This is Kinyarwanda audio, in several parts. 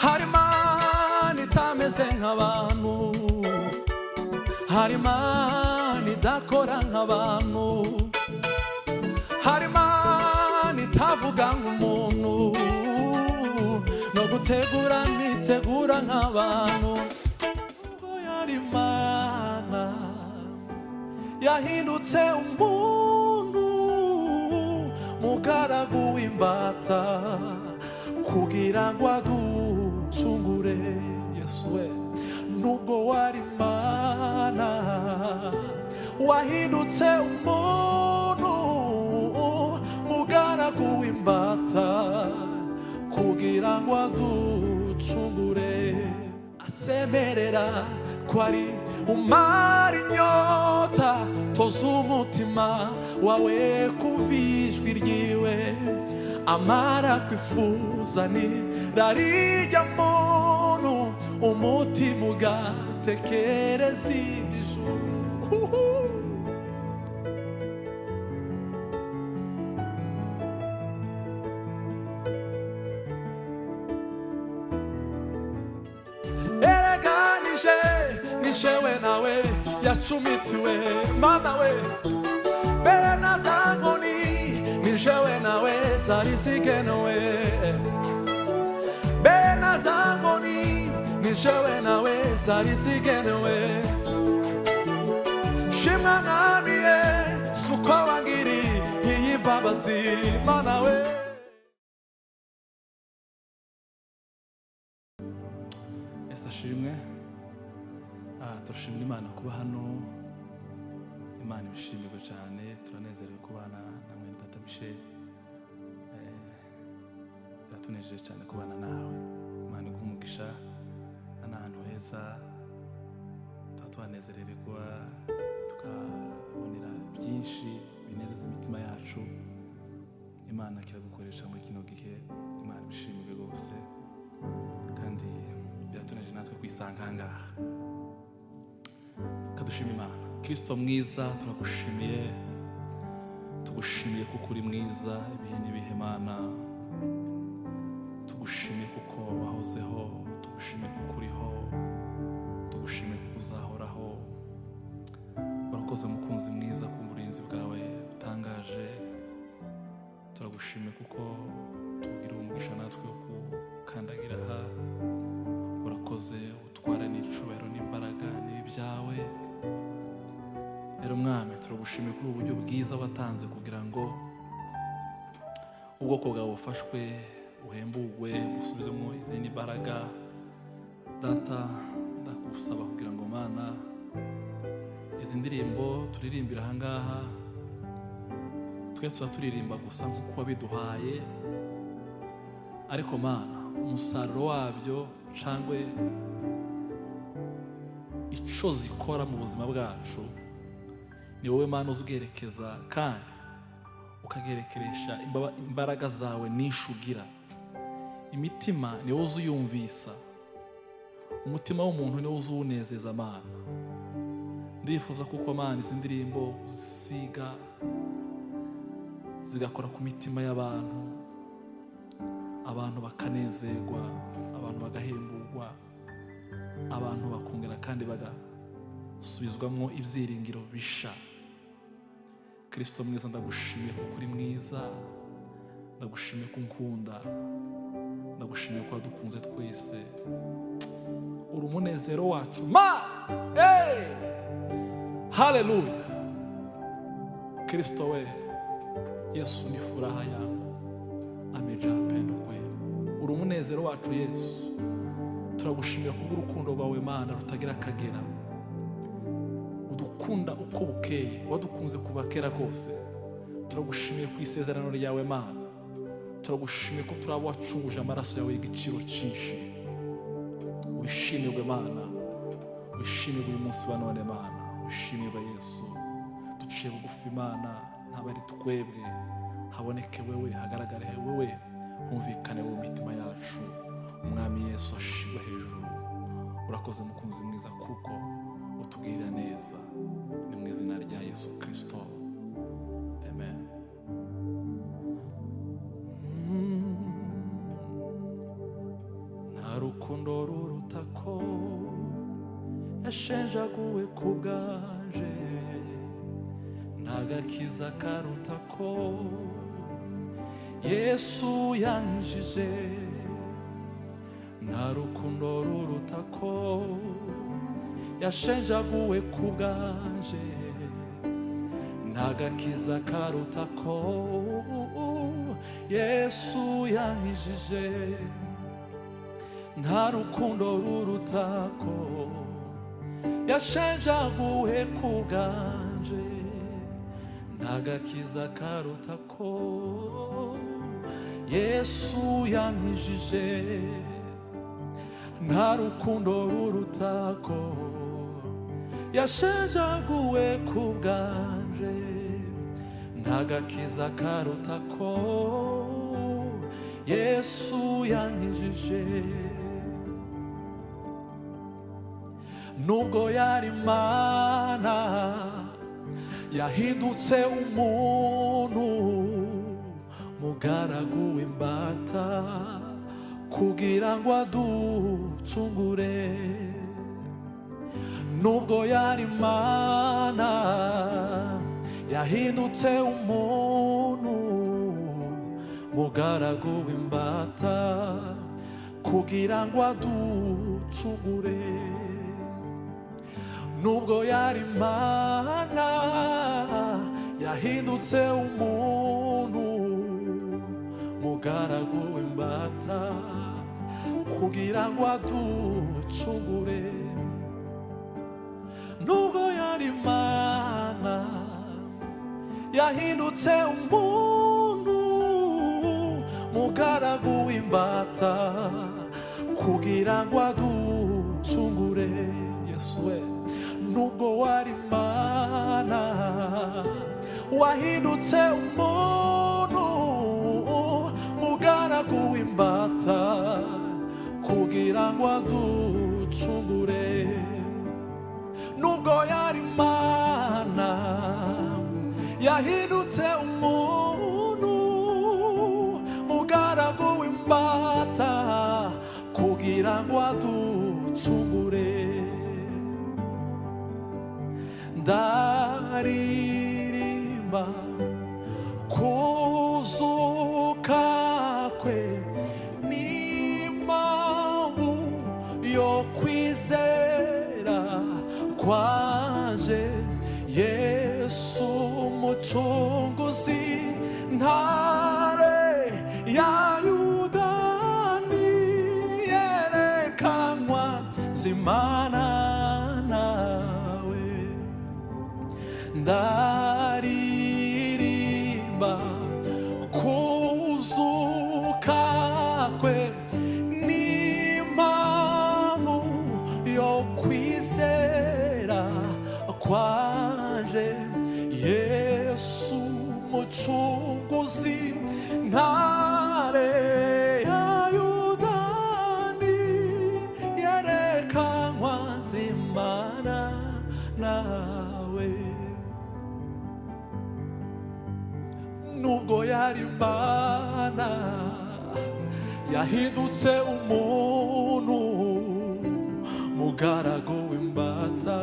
hari Imana itameze nk'abantu, hari Imana idakora nk'abantu, hari Imana itavuga nk'umuntu, no gutegura ntitegura nk'abantu. Ubwo yari Imana yahindutse umuntu, mugaragu w'imbata, kugira ngo aducungure. Yesu we, nubwo wari Imana wahindutse umuntu, mugaragu w'imbata, kugira ngo aducungure. Asemerera ko ari umara inyota, toza umutima wawe kumva ijwi ryiwe, amara kwifuza nirarijya muntu, umutima ugatekereza iby'ijuru. Erega nishewe nawe yacumitiwe Mana we, mbere na za nkoni nishewe nawe zari zigenewe, mbere na za nkoni nishewe nawe zari zigenewe. Shimwa Mwami Yesu ko wangiriye iyi mbabazi Mana we. Yesu ashimwe. Turashimira Imana kuba hano. Imana ibishimirwe cyane, turanezerewe kubana na mwene Data Michel. Biratunejeje cyane kubana nawe. Imana iguhe umugisha, n'ahantu heza twanezerewe kuba tukabonera byinshi binezeza imitima yacu. Imana kiragukoresha muri kino gihe. Imana ibishimirwe rwose, kandi biratunejeje natwe kwisanga ahangaha. Kadushima Imana. Kristo mwiza, turagushimiye, tugushimiye kuko uri mwiza ibihe n'ibihe Mana. Tugushimiye kuko wahozeho, tugushimiye kuko uriho, tugushimiye kuko uzahoraho. Urakoze mukunzi mwiza ku burinzi bwawe butangaje. Turagushimiye kuko tugira umugisha natwe wo gukandagira aha. Urakoze utwara n'icubahiro n'imbaraga n'ibyawe. Rero Mwami, turagushimiye kuri ubu buryo bwiza watanze kugira ngo ubwoko bwawe bufashwe, buhembugwe, busubizemo izindi mbaraga. Data, ndagusaba kugira ngo Mana, izi ndirimbo turirimbira ahangaha twe turirimba gusa nk'uko wabiduhaye, ariko Mana, umusaruro wabyo cyangwa icyo zikora mu buzima bwacu ni wowe Mana uzwerekeza, kandi ukagerekeresha imbaraga zawe nishugira. Imitima ni wowe uzuyumvisa, umutima w'umuntu ni wowe uzunezeza Mana. Ndifuza kuko Mana izi ndirimbo uzisiga zigakora ku mitima y'abantu, abantu bakanezerwa, abantu bagahemburwa, abantu bakongera kandi bagasubizwamo ibyiringiro bisha. Kristo mwiza, ndagushimiye kuko uri mwiza, ndagushimiye ko unkunda, ndagushimiye ko wadukunze twese. Uri umunezero wacu Haleluya. Kristo we, Yesu ni furaha yangu, amejaa pendo kweli. Uri umunezero wacu Yesu. Turagushimira kubw'urukundo rwawe Mana rutagira akagera. Udukunda uko bukeye, wadukunze kuva kera kose. Turagushimiye ku isezerano ryawe Mana. Turagushimiye ko turaba wacunguje amaraso yawe y'igiciro cyinshi. Wishimirwe Mana, wishimirwe uyu munsi wa none Mana, wishimirwe Yesu. Duciye bugufi Mana, ntabari twebwe, haboneke wewe, hagaragare wewe, humvikane mu mitima yacu. Umwami Yesu ashimwe hejuru. Urakoze mukunzi mwiza kuko utugirira neza. Ni mu izina rya Yesu Kristo, amen. Nta rukundo ruruta ko yashenjaguwe ku bwanje, nta gakiza karuta ko Yesu yankijije, nta rukundo ruruta ko yashenjaguwe ku bwanje, nta gakiza karuta ko Yesu yankijije, nta rukundo ruruta ko yashenjaguwe ku bwanje, nta gakiza karuta ko Yesu yankijije, nta rukundo ruruta ko yashenjaguwe ku bwanje, nta gakiza karuta ko Yesu yankijije. Nubwo yari Imana yahindutse umuntu, mugaragu w'imbata kugira ngo aducungure. Nubwo yari Imana yahindutse umuntu, mugaragu w'imbata kugira ngo aducungure. Nubwo yari Imana yahindutse umuntu, mugaragu w'imbata kugira ngo aducungure. Nubwo yari Imana yahindutse umuntu, mugaragu w'imbata kugira ngo aducungure. Yesu we, nubwo wari Imana wahindutse umuntu, mugaragu w'imbata kugira ngo aducungure. Nubwo yari Imana yahindutse umuntu, mugaragu w'imbata kugira ngo aducungure. Ndaririmba kuzuka kwe, n'impamvu yo kwizera kwaje. Yesu umucunguzi, ntare ya Yuda, niyerekanwa zimana nawe. Ndaririmba kuzuka kwe, n'impamvu yo kwizera kwaje. Yesu umucunguzi, ntare ya Yuda, niyerekanwa zimana nawe. Nubwo yari Imana yahindutse umuntu, mugaragu w'imbata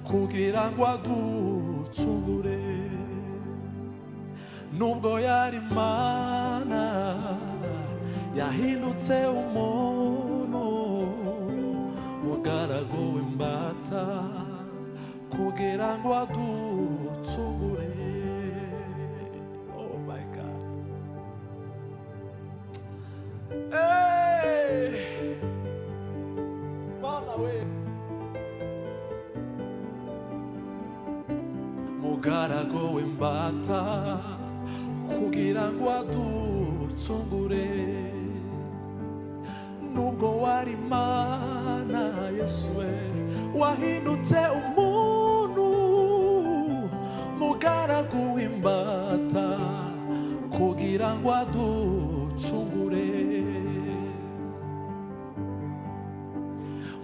kugira ngo aducungure. Nubwo yari Imana yahindutse umuntu, mugaragu w'imbata kugira ngo aducungure. Oh my God. Hey! Bana we. Mugaragu w'imbata kugira ngo aducungure. Nubwo wari Imana, Yesu we, wahindutse umuntu, mugaragu w'imbata kugira ngo aducungure.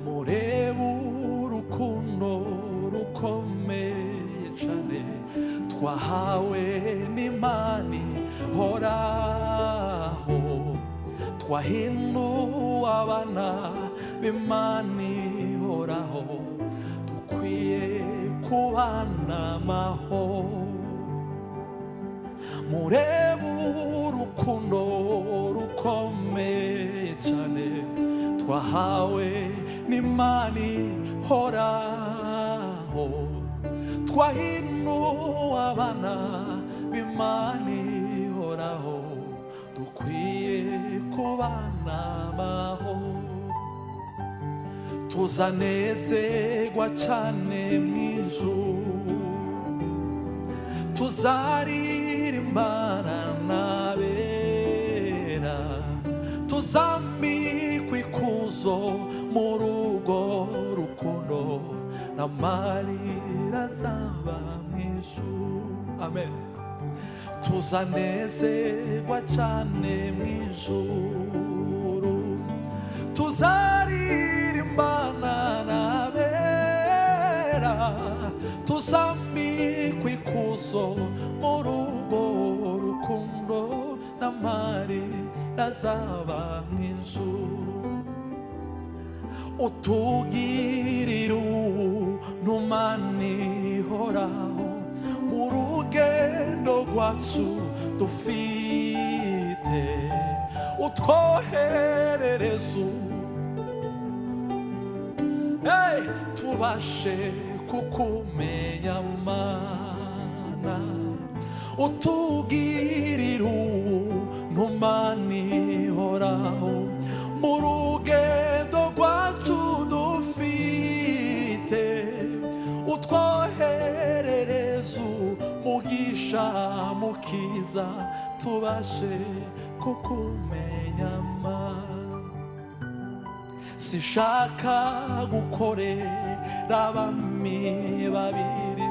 Murebe urukundo rukomeye cyane twahawe n'Imana ihoraho, twahinduwe abana b'Imana ihoraho, dukwiye kubana amahoro. Murebe urukundo rukomeye cyane twahawe n'Imana ihoraho, twahinduwe abana b'Imana ihoraho, dukwiye kubana amahoro. Tuzanezerwa cyane mw'ijuru, tuzaririmbana n'abera, tuzambikwa ikuzo muri urwo rukundo, n'amarira azaba mw'ijuru. Amen. Tuzanezerwa cyane mw'ijuru, tuzaririmbana n'abera, tuzambikwa ikuzo muri urwo rukundo, n'amarira azaba mw'ijuru. Utugirira ubuntu Mana ihoraho, mu rugendo rwacu dufite, utwoherereza tubashe kukumenya Mana. Utugirira ubuntu Mana ihoraho, mu rugendo rwacu dufite, utwoherereza umugisha mukiza, tubashe kukumenya Mana. Sinshaka gukorera abami babiri,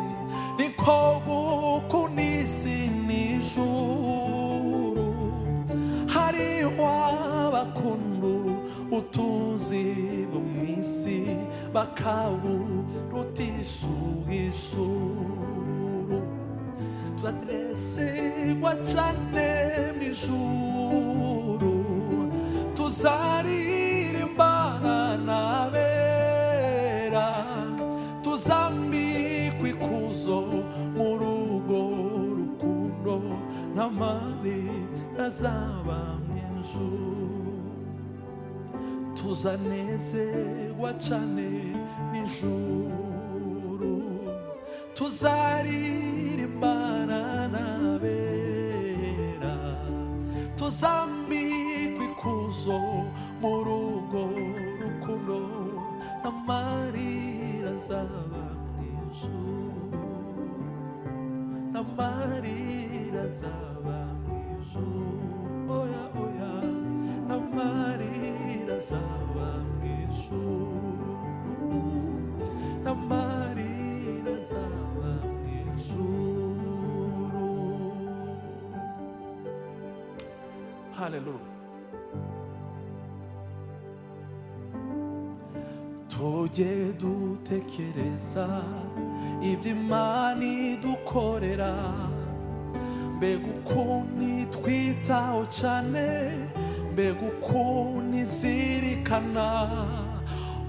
niko gukunda isi n'ijuru. Hariho abakunda ubutunzi bwo mw'isi, bakaburutisha ubw'ijuru. Tuzanezerwa cyane mw'ijuru, tuzaririmbana n'abera, tuzambikwa ikuzo muri urwo rukundo, n'amarira azaba mw'ijuru. Tuzanezerwa cyane mw'ijuru, tuzaririmbana n'abera, tuzambikwa ikuzo muri urwo rukundo, n'amarira azaba mw'ijuru, n'amarira azaba mw'ijuru. Oya oya, n'amarira azaba mw'ijuru, n'amarira azaba mw'ijuru. Hallelujah. Tujye dutekereza ibyo Imana idukorera, mbega ukuntu itwitaho cyane, mbega ukuntu izirikana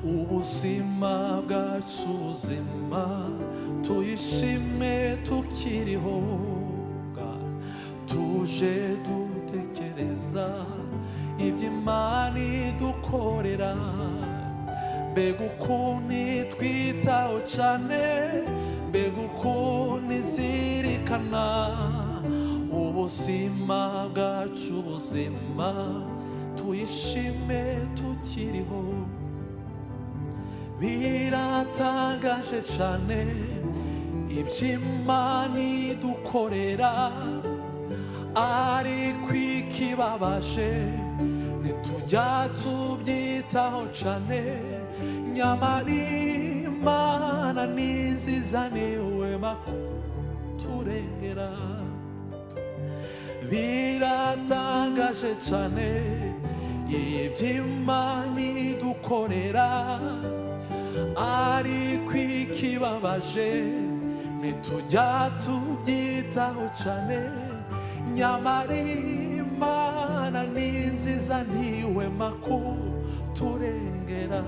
ubuzima bwacu buzima, tuyishime tukiriho. Tuje dutekereza ibyo Imana idukorera, mbega ukuntu itwitaho cyane, mbega ukuntu izirikana ubuzima bwacu buzima, tuyishime tukiriho. Biratangaje cyane ibyo Imana idukorera, ariko ikibabaje ntitujya tubyitaho cyane, nyamara Imana ni nziza, niwe makuturengera. Biratangaje cyane ibyo Imana idukorera, ariko ikibabaje ntitujya tubyitaho cyane, nyamara Imana ni nziza ntihwema kuturengera.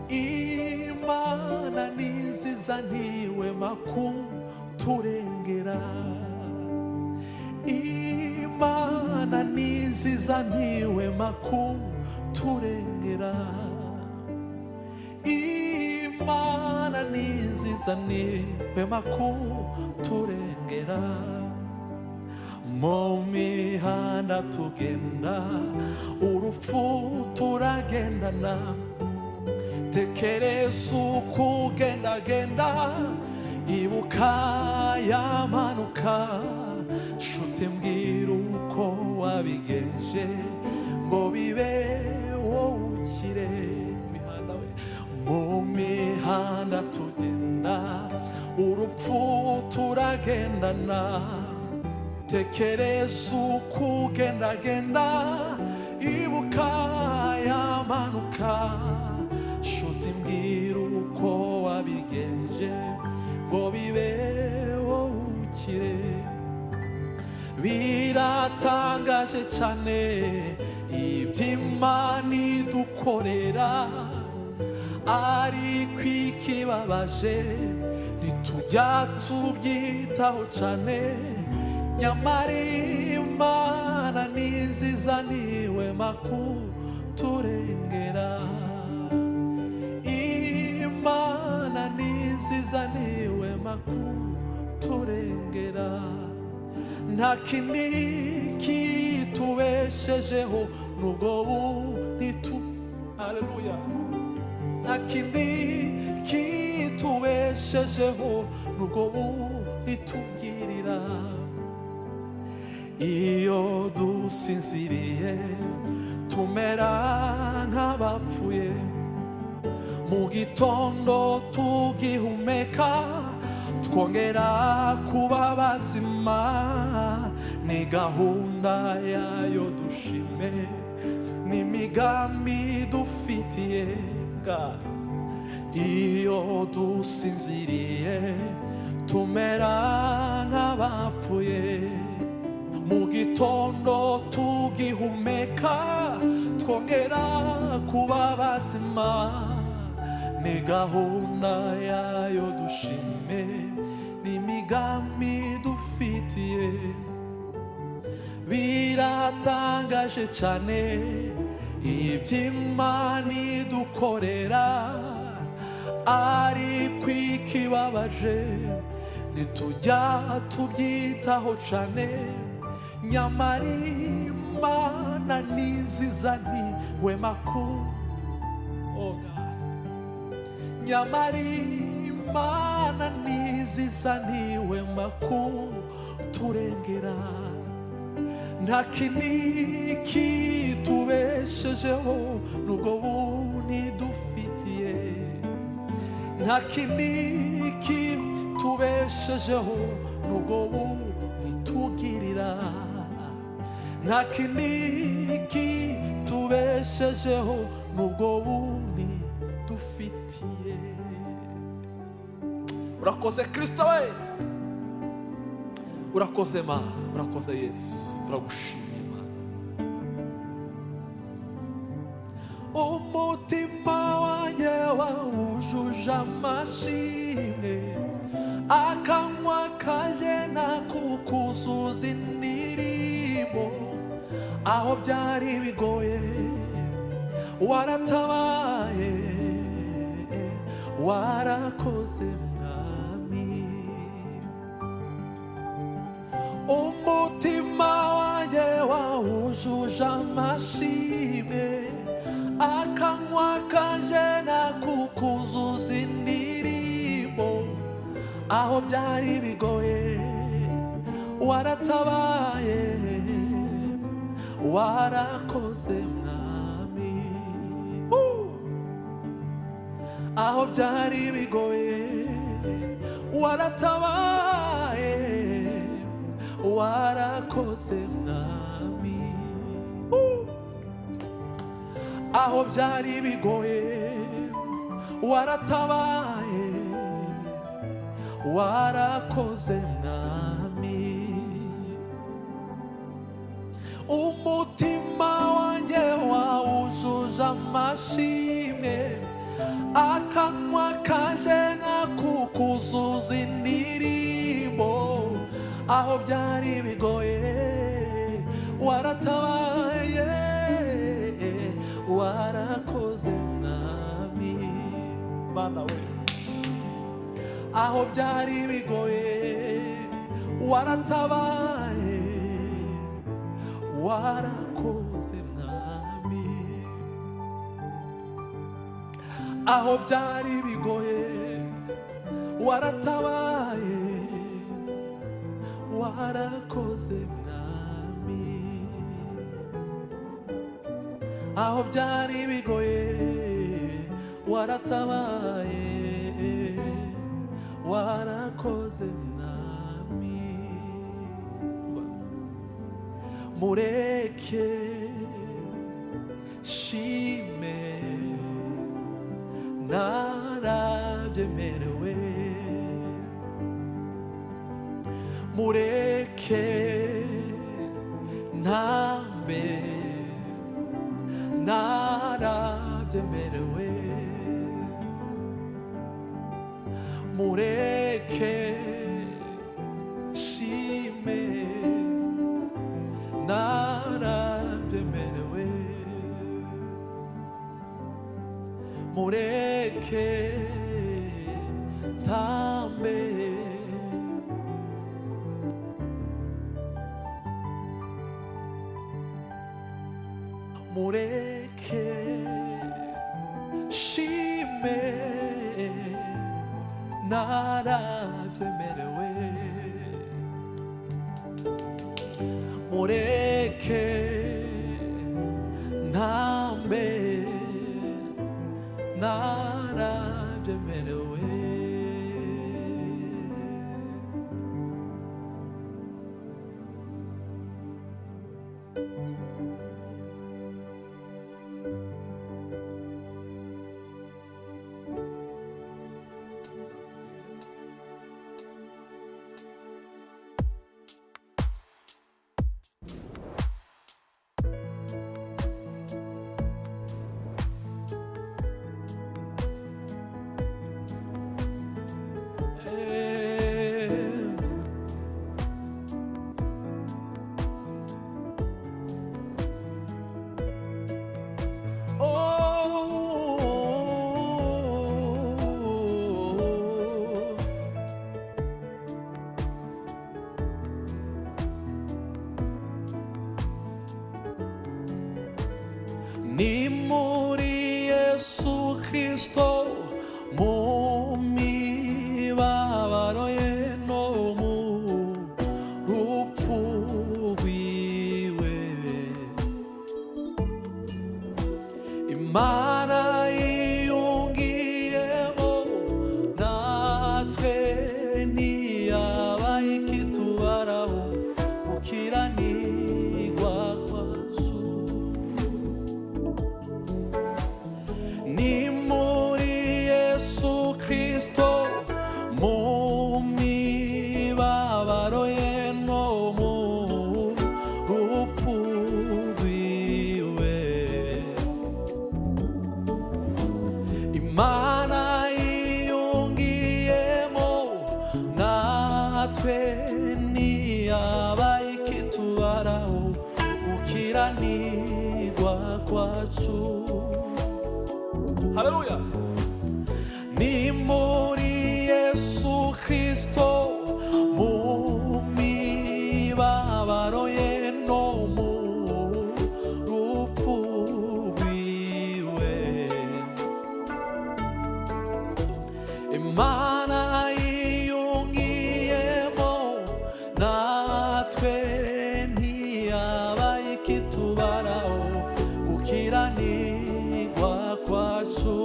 Imana ni nziza ntihwema kuturengera. Imana ni nziza ntihwema kuturengera. Imana ni nziza ntihwema kuturengera. Mu mihanda tugenda, urupfu turagendana. Tekereza uko ugendagenda, ibuka yamanuka. Nshuti mbwira uko wabigenje ngo bibe wowe ukire. Mu mihanda tugenda, urupfu turagendana. Tekereza uko ugendagenda, ibuka yamanuka. Nshuti mbwira uko wabigenje ngo bibe wowe ukire. Biratangaje cyane iby'Imana idukorera, ariko ikibabaje ntitujya tubyitaho cyane. Nyamara Imana ni nziza ntihwema kuturengera. Imana ni nziza ntihwema kuturengera. Nta kindi kitubeshejeho nubwo Haleluya. Nta kindi kitubeshejeho nubwo ntitugirira. Iyo dusinziriye tumera nk'abapfuye, mu gitondo tugihumeka twongera kuba bazima. Ni gahunda yayo dushime, n'imigambi dufitiye. Iyo dusinziriye tumera nk'abapfuye, mu gitondo tugihumeka twongera kuba bazima. Ni gahunda yayo dushime, n'imigambi dufitiye. Biratangaje cyane iby'Imana idukorera, ariko ikibabaje ntitujya tubyitaho cyane. Nyamara Imana ni nziza ntihwema Nyamara Imana ni nziza ntihwema kuturengera. Nta kindi kitubeshejeho nubwo ntidufitiye. Nta kindi kitubeshejeho nubwo ntitugirira. Nta kindi kitubeshejeho nubwo ntidufitiye. Urakoze Kristo we, urakoze Mana, urakoze Yesu. Turagushimiye Mana. Umutima wanjye wawujuje amashimwe, akanwa kaje nakukuzuza indirimbo. Aho byari bigoye waratabaye, warakoze Mwami. Umutima wanjye wawujuje amashimwe, akanwa kaje nakukuzuza indirimbo. Aho byari bigoye waratabaye, warakoze Mwami. Aho byari bigoye waratabaye, warakoze Mwami. Aho byari bigoye waratabaye, warakoze Mwami. umutima wanjye wawuzuza amashimwe, akanwa kanje nakukuzuza indirimbo. Aho byari bigoye waratabaye, warakoze mwami. Mana we, aho byari bigoye waratabaye, warakoze mwami. Aho byari bigoye waratabaye, warakoze mwami. Aho byari bigoye waratabaye, warakoze mwami. Mureke shime narabyemerewe, mureke ntambe narabyemerewe, mureke shime narabyemerewe, mureke ntambe mureke shime narabyemerewe, mureke ntambe narabyemerewe. Ni muri Yesu Kristo, mu mibabaro ye no mu rupfu rwiwe, Imana yiyungiyemo natwe ntiyabaye ikitubaraho gukiranirwa kwacu. Ni muri Yesu Kristo, mu mibabaro ye no mu rupfu rwiwe, Imana yiyungiyemo natwe ntiyabaye ikitubaraho gukiranirwa kwacu. Haleluya. Ni muri Yesu Kristo, mu mibabaro ye no mu rupfu rwiwe, Imana yiyungiyemo natwe ntiyabaye ikitubaraho gukiranirwa kwacu.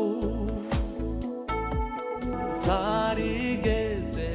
Utarigeze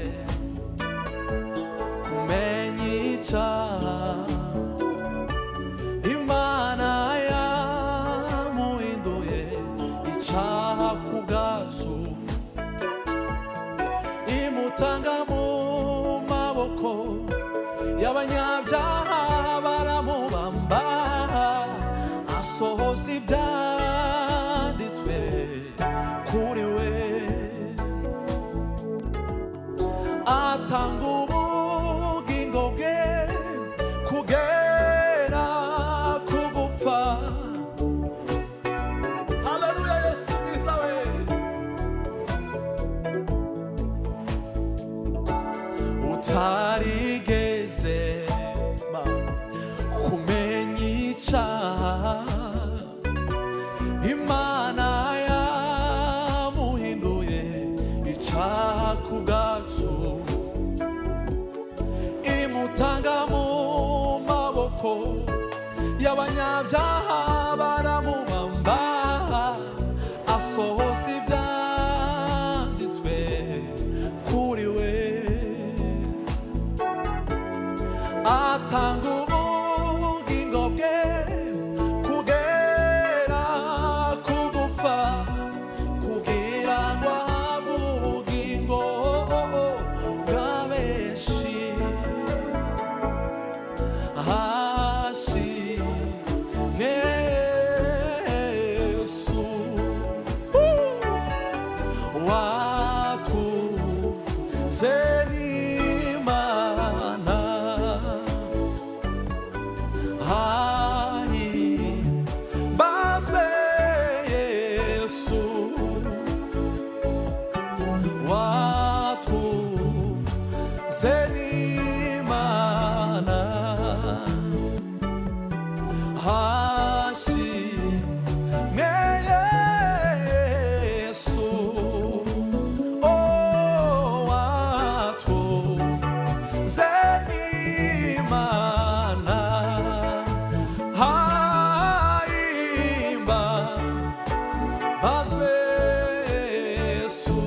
Imana yamuhinduye icaha ku bwacu, imutanga mu maboko y'abanyabyaha baramubamba, asohoza ibyanditswe kuri we, atanga ubugingo bwe kugera ku gupfa, kugira ngo ahabwe ubugingo bwa benshi. Hashimwe Yesu watuze n'Imana, himbazwe Yesu watuze n'Imana, hashimwe Yesu watuze n'Imana, himbazwe Yesu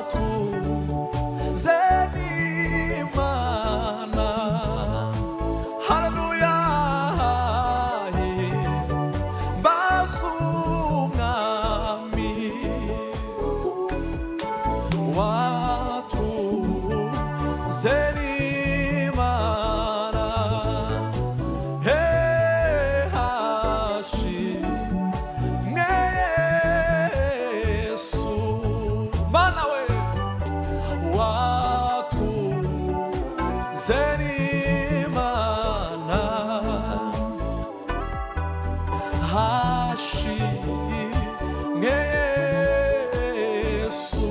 watuze n'Imana. Haleluya, himbazwe umwami watuze n'Imana. Hashimwe Yesu Mana we watuze n'Imana, hashimwe Yesu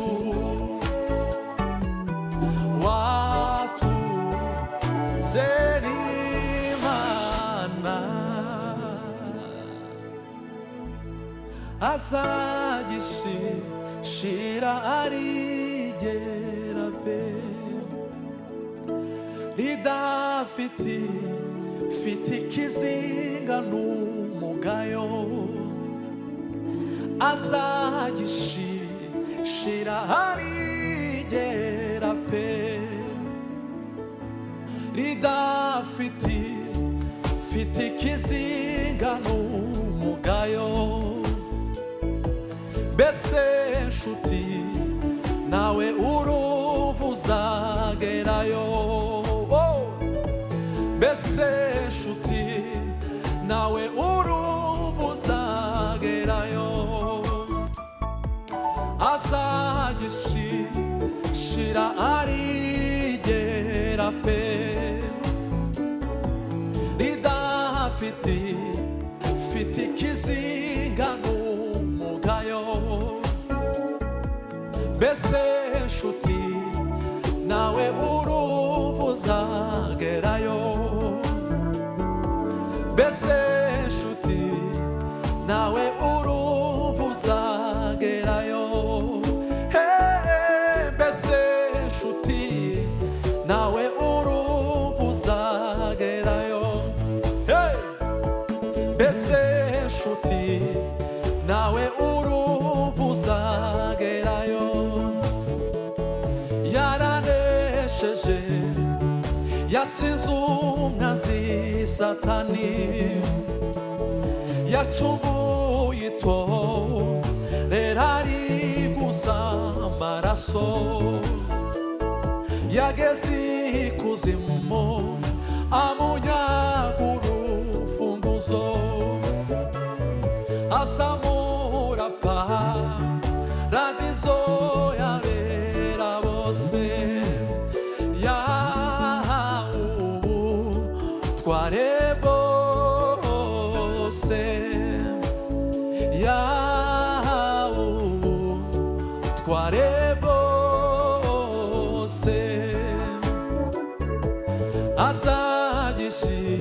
watuze n'Imana. azagishira arigera pe, ridafite ikizinga n'umugayo, azagishira arigera pe, ridafite ikizinga n'umugayo. Mbese nshuti nawe urumva uzagerayo, mbese nshuti nawe urumva uzagerayo, azagishira arigera pe, ridafite ikizinga n'umugayo. Mbese nshuti nawe urumva uzagerayo, mbese nshuti nawe urumva uzagerayo, mbese nshuti nawe urumva uzagerayo, mbese nshuti nawe urumva uzagerayo. Yaranesheje yasinze umwanzi Satani, yacunguye itorero ariguza amaraso, yageze ikuzimu amunyaga urufunguzo, azamura paradizo y'abera bose, yahawe ubutware bwose, yahawe ubutware bwose,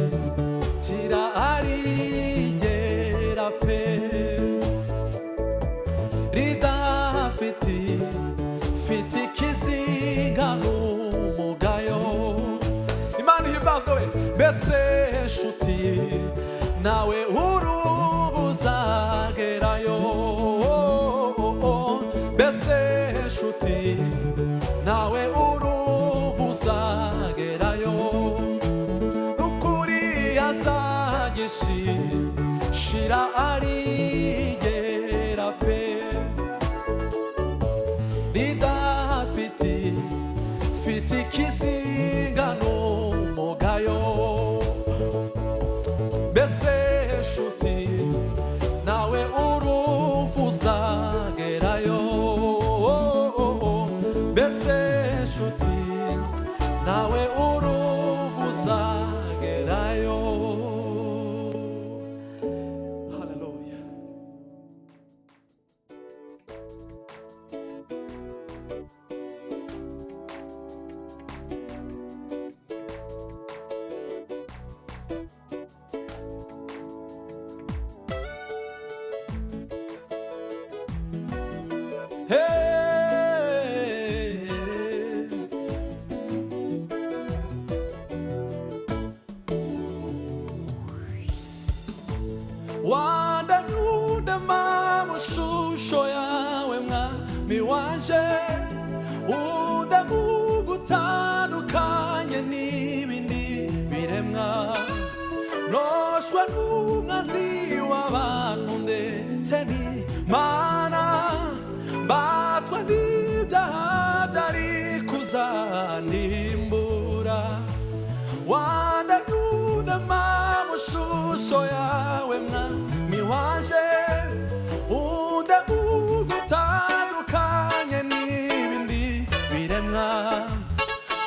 azagishira ari ryera pe ridafite ikizinga n'umugayo. Imana ihimbazwe we. Mbese nshuti nawe urubu uzagerayo, mbese nshuti nawe urubu uzagerayo, n'ukuri azagishira arigera pe ridafite ikizinga n'umugayo. Mbese nshuti nawe uruvu uzagerayo, mbese nshuti nawe uruvu uzagerayo. Hallelujah. Hey, wandanyude mu shusho yawe mwami wanje, udamugutandukanye n'ibindi biremwa, noshwa n'umwazi w'abantu ndetse n'Imana, mbatwa n'ibyaha byari kuzandimbura. Wandanyude mu shusho yawe mwami wanje, udamugutandukanye n'ibindi biremwa,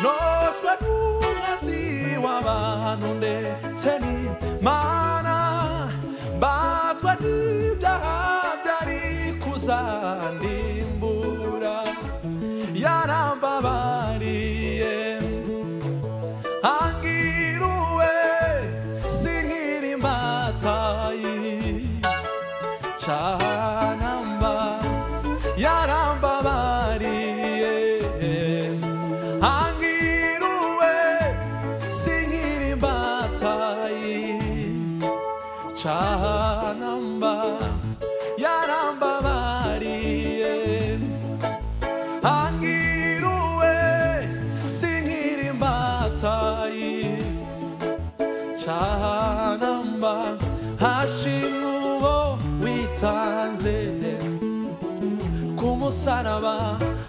noshwa n'umwazi w'abantu ndetse n'Imana, mbatwa n'ibyaha byari kuzandimbura. Yarambabariye angiruwe sinkiri imbatayi cyanamba. Yarambabariye angiruwe sinkiri imbatayi cyanamba. Yarambabariye angiruwe sinkiri imbatayi cyanamba. Hashimwe uwo witanze ku musaraba,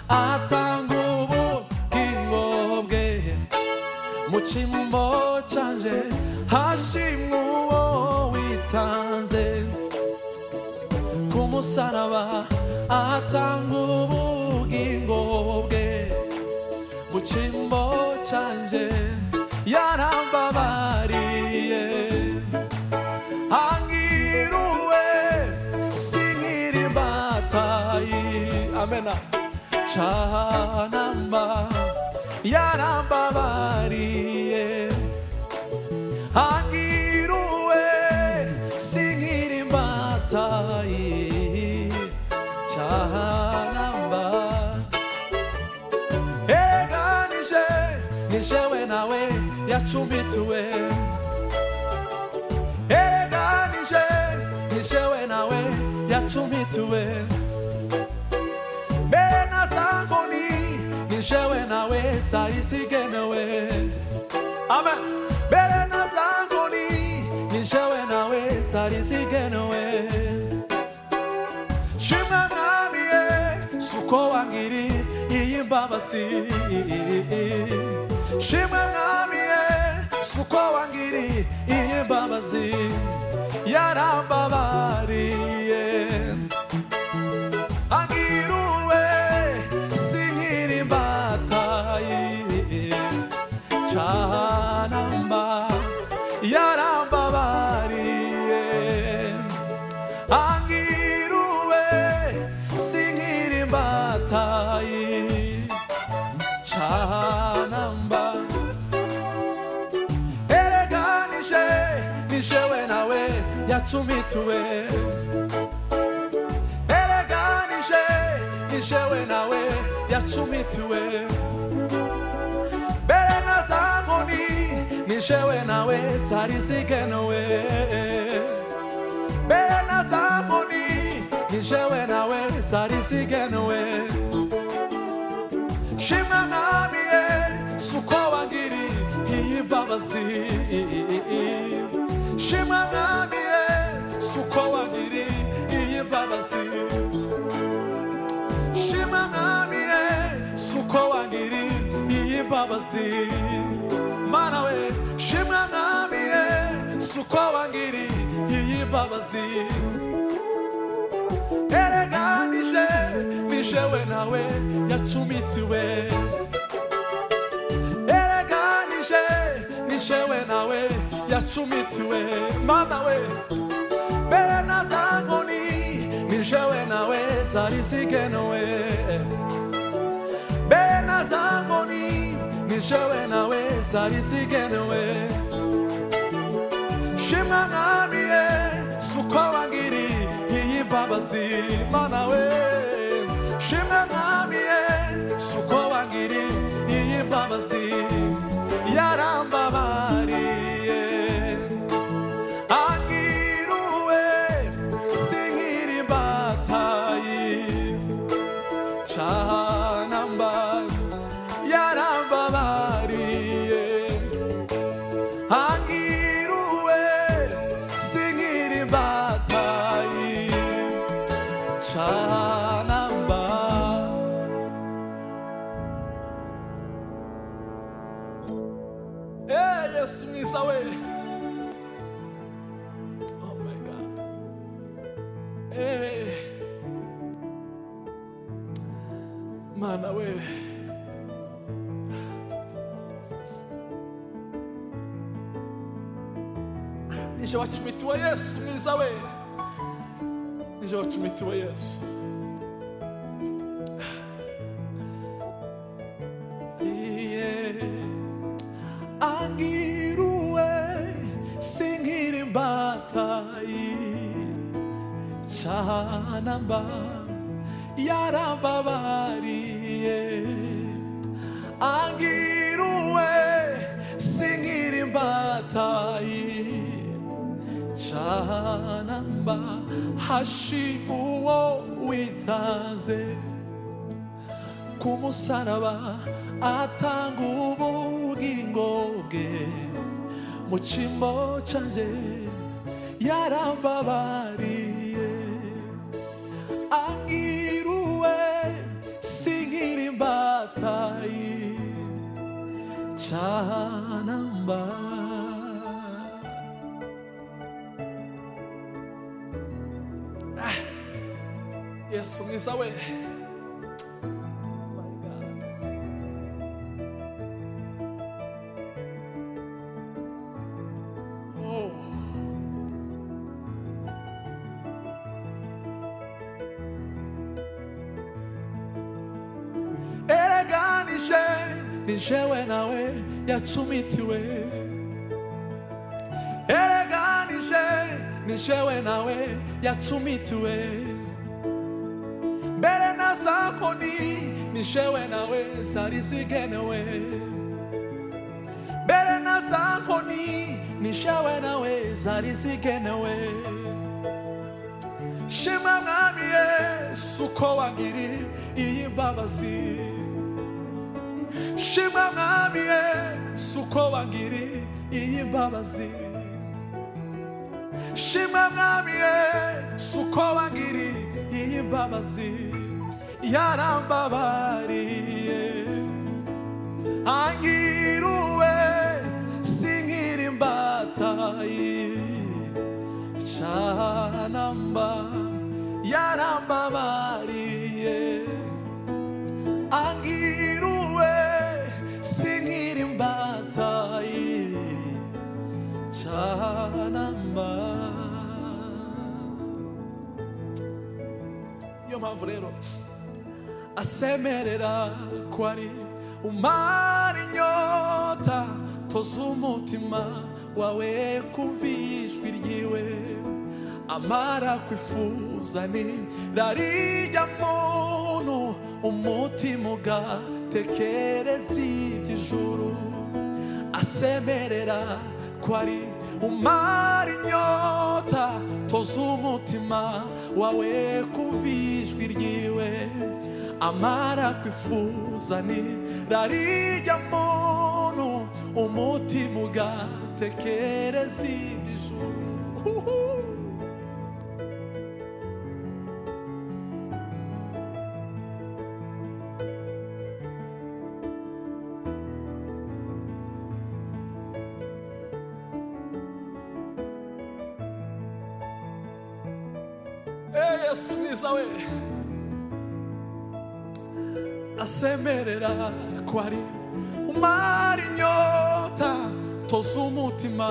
atanga ubugingo bwe mu cyimbo canje. Hashimwe uwo witanze ku musaraba, atanga ubugingo bwe mu cyimbo canje. Yarambabariye angiruwe sinkiri imbatayi, amena cyanamba. Yarambabariye angiruwe sinkiri imbatayi cyanamba. Eganije nijewe nawe yacumbituwe, eganije nijewe nawe yacumbituwe. Bena zangoni nijewe nawe sayisigenewe, amen. Bena zangoni nijewe nawe sayisigenewe. Shimwa mwami suko wangiri iyi mbabazi, shimwa mwami suko wangiri iyi mbabazi. Yarambabariye angiruwe sinkiri imbatayi cyanamba. Yarambabariye angiruwe sinkiri imbatayi cyanamba. Ereganije nijewe nawe yacumitiwe erega nijewe nawe yacumitiwe mbere na za nkoni nijewe nawe zari zigenewe mbere na za nkoni nijewe nawe zari zigenewe shimwa mwami suko wangiri iyi mbabazi shimwa mwami suko wangiri iyi mbabazi shimwa mwami suko wangiri iyi mbabazi mana we shimwa mwami suko wangiri iyi mbabazi erega nijewe nawe yacumitiwe erega nijewe nawe yacumitiwe mana we mbere na za nkoni nijewe nawe zari zigenewe mbere na za nkoni nijewe nawe zari zigenewe shimwa mwami suko wangiri iyi mbabazi mana we shimwa mwami suko wangiri iyi mbabazi yarambabariye angiruwe sinkiri mbatayi canamba yarambabariye angiruwe sinkiri mbatayi canamba Yesu mwiza we oh my God mana we nije wacumitiwe Yesu mwiza we nije wacumitiwe Yesu angiruwe sinkiri mbatayi canamba yarambabariye angiruwe sinkiri mbatayi canamba hashibuwo witanze kumusaraba atanga ubugingo bwe mu cyimbo canje yarambabariye angiruwe sinkiri mbatayi canamba Yesu mwiza we erega nijewe nawe yacumitiwe erega nijewe nawe yacumitiwe mbere na za nkoni nijewe nawe zari zigenewe mbere na za nkoni nijewe nawe zari zigenewe shimwa mwami suko wangiri iyi mbabazi shimwa mwami suko wangiri iyi mbabazi shimwa mwami suko wangiri iyi mbabazi yarambabariye angiruwe sinkiri mbatayi canamba yarambabariye angiruwe sinkiri mbatayi canamba niyo mpamvu rero asemerera ko ari umara inyota toza umutima wawe kumva ijwi ryiwe amara kwifuza nirarijya muntu umutima ugatekereza iby'ijuru asemerera ko ari umara inyota toza umutima wawe kumva ijwi ryiwe amara kwifuza nirarijya muntu umutima ugatekereza iby'ijuru Yesu mwiza we asemerera ko ari umara inyota toza umutima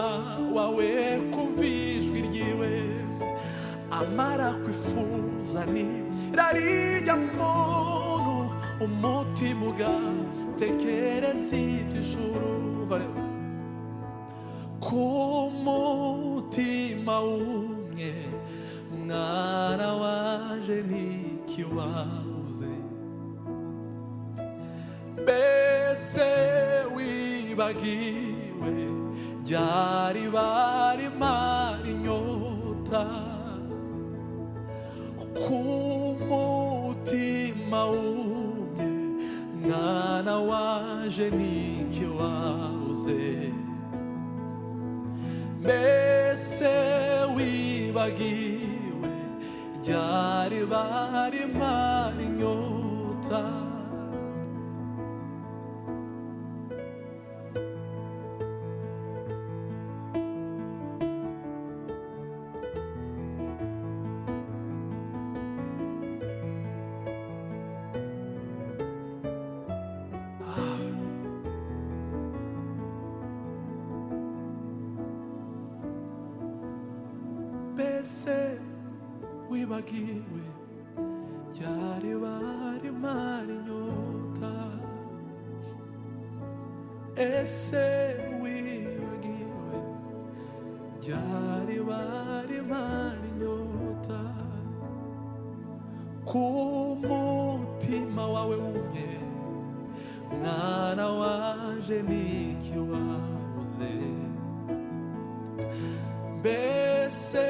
wawe kumva ijwi ryiwe amara kwifuza nirarijya muntu umutima ugatekereza iby'ijuru ku mutima umwe mwana waje ntikiwabuze mbese wibagiwe ryari barimara inyota ku mutima umwe mwana waje ntikiwabuze mbese wibagiwe ryari barimara inyota mbese wibagiwe ryari barimara inyota ese wibagiwe ryari barimara inyota ku mutima wawe umwe mwana waje ntikiwabuze mbese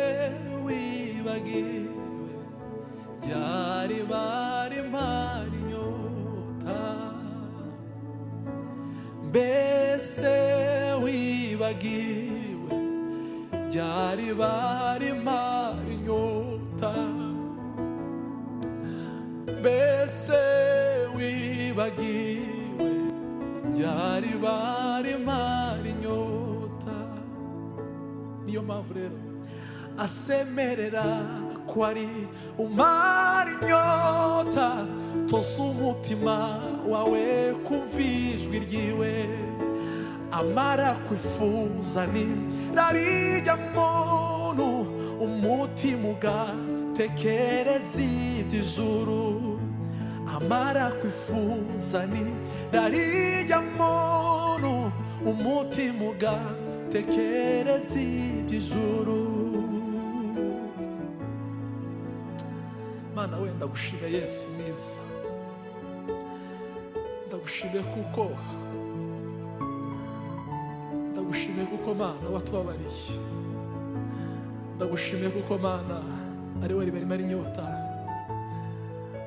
wibagiwe ryari barimara inyota mbese wibagiwe ryari barimara inyota mbese wibagiwe ryari barimara inyota niyo mpamvu rero asemerera ko ari umara inyota toza umutima wawe kumva ijwi ryiwe amara kwifuza nirarijya muntu umutima ugatekereza iby'ijuru amara kwifuza nirarijya muntu umutima ugatekereza iby'ijuru Mana we ndagushimiye Yesu mwiza ndagushimiye kuko Mana watubabariye ndagushimiye kuko Mana ari we riba rimara inyota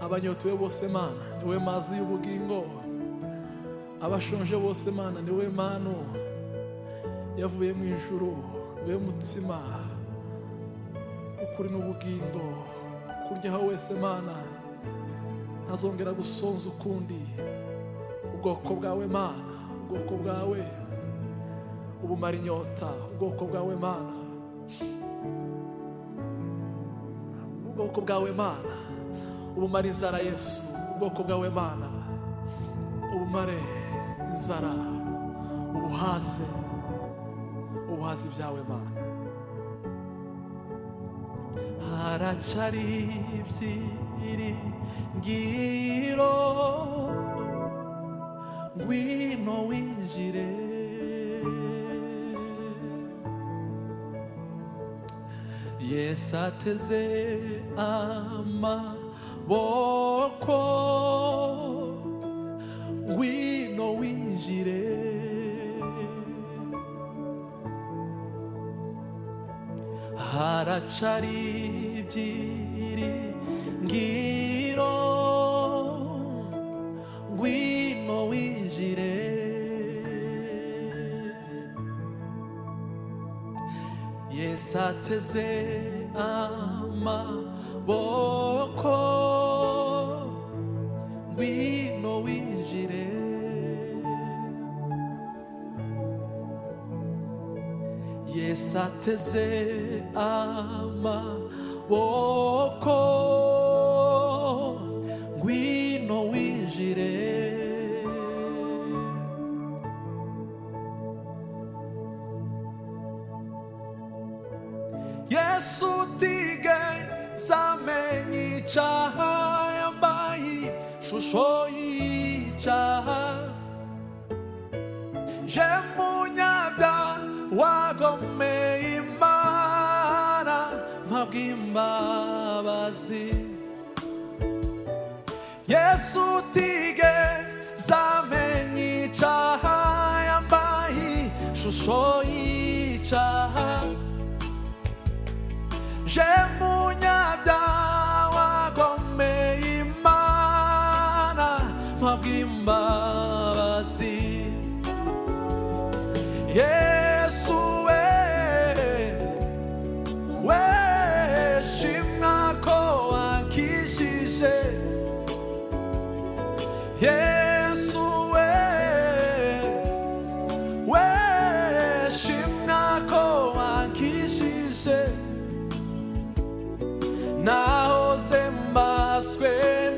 abanyotewe bose Mana niwe mazi y'ubugingo abashonje bose Mana niwe manu yavuye mu ijuru niwe mutsima ukuri n'ubugingo kuryaho wese Mana ntazongera gusonza ukundi ubwoko bwawe Mana ubwoko bwawe ubumara inyota ubwoko bwawe Mana ubwoko bwawe Mana ubumara inzara Yesu ubwoko bwawe Mana ubumare inzara ubuhaze ibyawe Mana haracari ibyiringiro ngwino winjire Yesu ateze amaboko ngwino winjire haracari ibyiringiro ngwino winjire Yesu ateze amaboko ngwino winjire Yesu ateze amaboko ngwino winjire Yesu utigeze amenya icyaha yambaye ishusho y'icyaha je munyabyaha wagomeye Imana mpabwa imbabazi Yesu utigeze amenya icyaha yambaye ishusho y'icyaha je munyabyaha wagomeye Imana mpabwa imbabazi Yesu we shimwa ko wankijije Yesu we shimwa ko wankijije nahoze mbaswe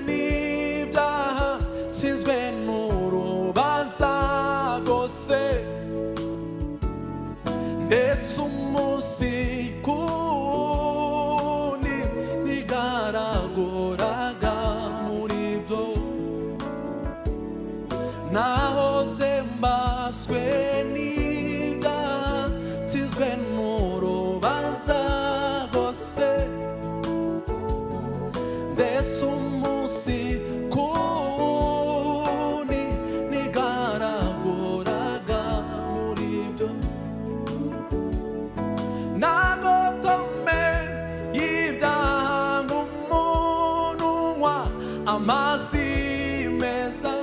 n'ibyaha nsinzwe n'urubanza rwose ndetse umunsi kundi nigaragoraga muri byo nahoze mbaswe n'ibyaha nsinzwe n'urubanza rwose ndetse umunsi kundi nigaragoraga muri byo nagotome y'ibyaha nk'umuntu unywa amazi meza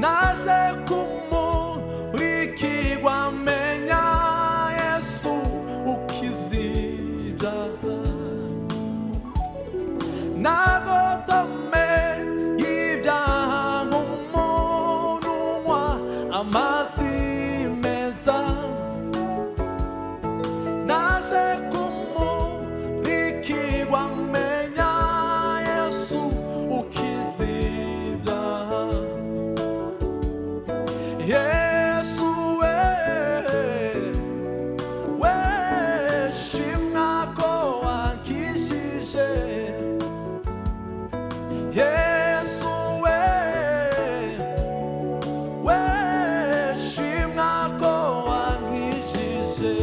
naje kumurikirwa menya Yesu ukiza ibyaha nagotome y'ibyaha nk'umuntu unywa amazi meza naje kumurikirwa menya Yesu ukiza ibyaha Yesu we shimwa ko wankijije Yesu we shimwa ko wankijije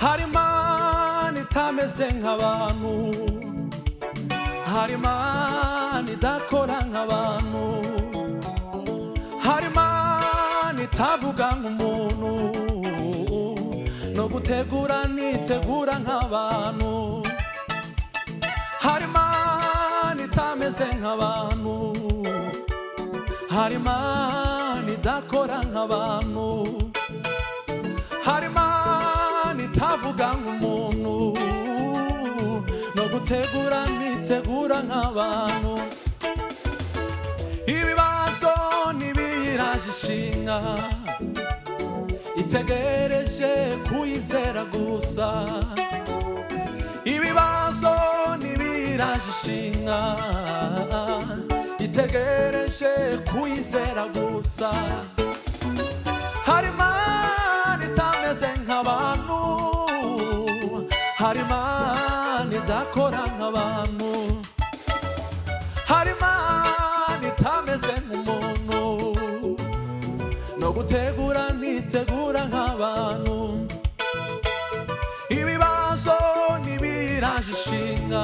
hari Imana itameze nk'abantu, hari Imana idakora nk'abantu, itavuga nk'umuntu no gutegura nitegura nk'abantu hari Imana itameze nk'abantu hari Imana idakora nk'abantu hari Imana itavuga nk'umuntu no gutegura nitegura nk'abantu ibibazo ntibiraje ishinga itegereje kuyizera gusa ibibazo ntibiraje ishinga itegereje kuyizera gusa hari Imana itameze nk'abantu hari Imana idakora nk'abantu hari Imana itameze nk'umuntu no gutegura nitegura nk'abantu ibibazo ntibiraje ishinga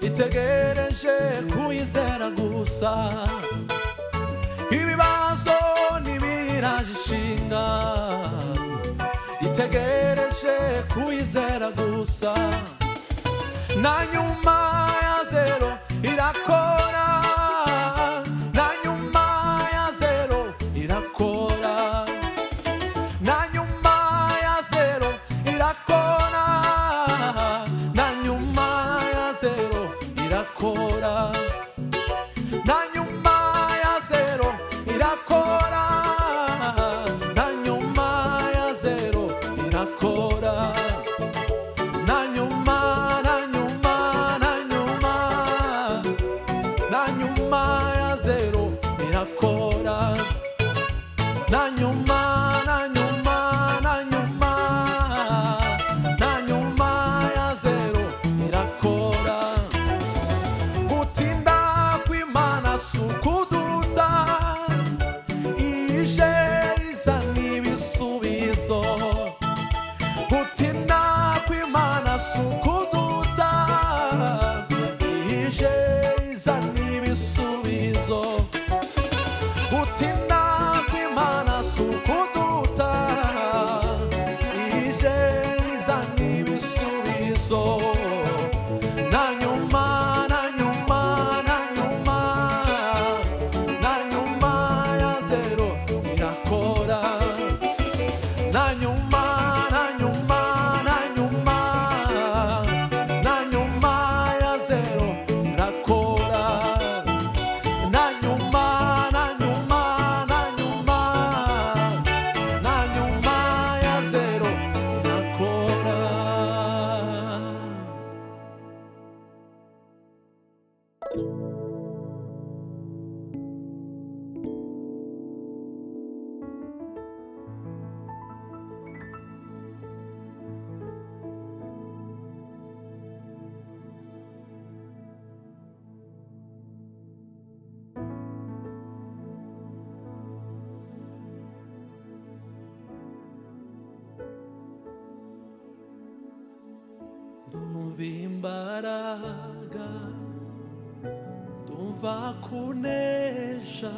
itegereje kuyizera gusa ibibazo ntibiraje ishinga itegereje kuyizera gusa na nyuma ya zero irakora na nyuma ya zero irakora na nyuma ya zero irakora na nyuma ya zero irakora na nyuma ya zero irakora na nyuma ya zero irakora na nyuma na nyuma na nyuma na nyuma ya zero irakora na nyuma na nyuma na nyuma na nyuma ya zero irakora gutinda kw'Imana sukuduta ije izana ibisubizo gutinda kw'Imana sukuduta ije izana ibisubizo gutinda kw'Imana sukuduta ije izana ibisubizo na nyuma na nyuma na nyuma na nyuma ya zero irakora na nyuma na nyuma na nyuma na nyuma ya zero irakora na nyuma na nyuma na nyuma na nyuma ya zero irakora ndumva imbaraga ndumva kunesha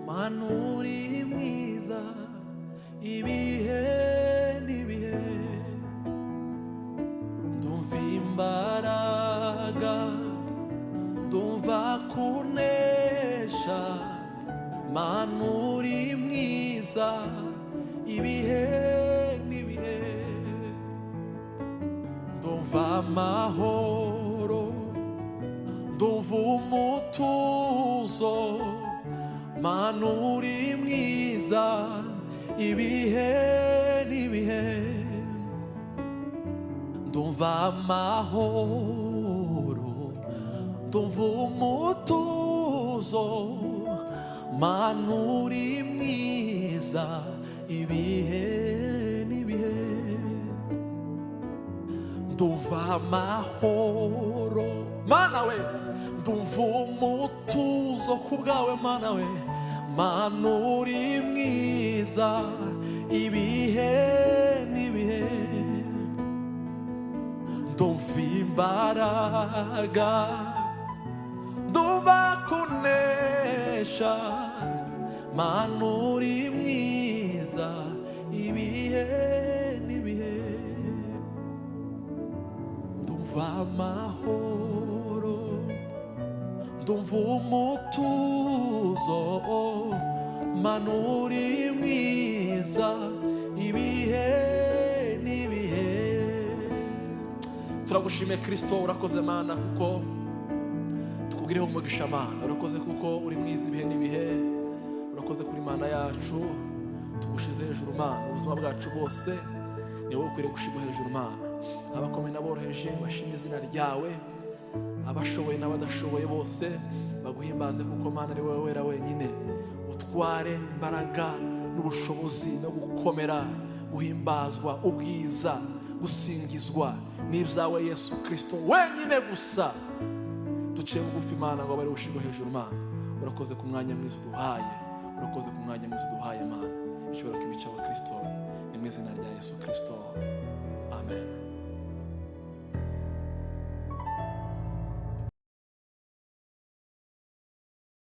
Mana uri mwiza ibihe n'ibihe ndumva imbaraga ndumva kunesha Mana uri mwiza ibihe n'ibihe ndumva amahoro ndumva umutuzo Mana uri mwiza ibihe n'ibihe ndumva amahoro ndumva umutuzo Mana uri mwiza ibihe n'ibihe ndumva amahoro Mana we ndumva umutuzo kubwawe Mana we Mana uri mwiza ibihe n'ibihe ndumva imbaraga ndumva kunesha Mana uri mwiza ibihe n'ibihe. Ndumva amahoro, ndumva umutuzo. Mana uri mwiza ibihe n'ibihe. Turagushimiye Kristo, urakoze Mana kuko tukugiriyeho umugisha Mana. Urakoze kuko uri mwiza ibihe n'ibihe. Urakoze kuri Mana yacu, tugushize hejuru Mana. Ubuzima bwacu bwose ni wowe ukwiriye gushirwa hejuru Mana. Abakomeye n'aboroheje bashima izina ryawe, abashoboye n'abadashoboye bose baguhimbaze kuko Mana ari wowe wera wenyine. Utware imbaraga n'ubushobozi no gukomera, guhimbazwa, ubwiza, gusingizwa n'ibyawe Yesu Kristo wenyine gusa. Duciye bugufi Mana ngo bari bushirwe hejuru Mana. Urakoze ku mwanya mwiza uduhaye, urakoze ku mwanya mwiza uduhaye Mana. Ishobora kibica wa Kristo ni mu izina rya Yesu Kristo.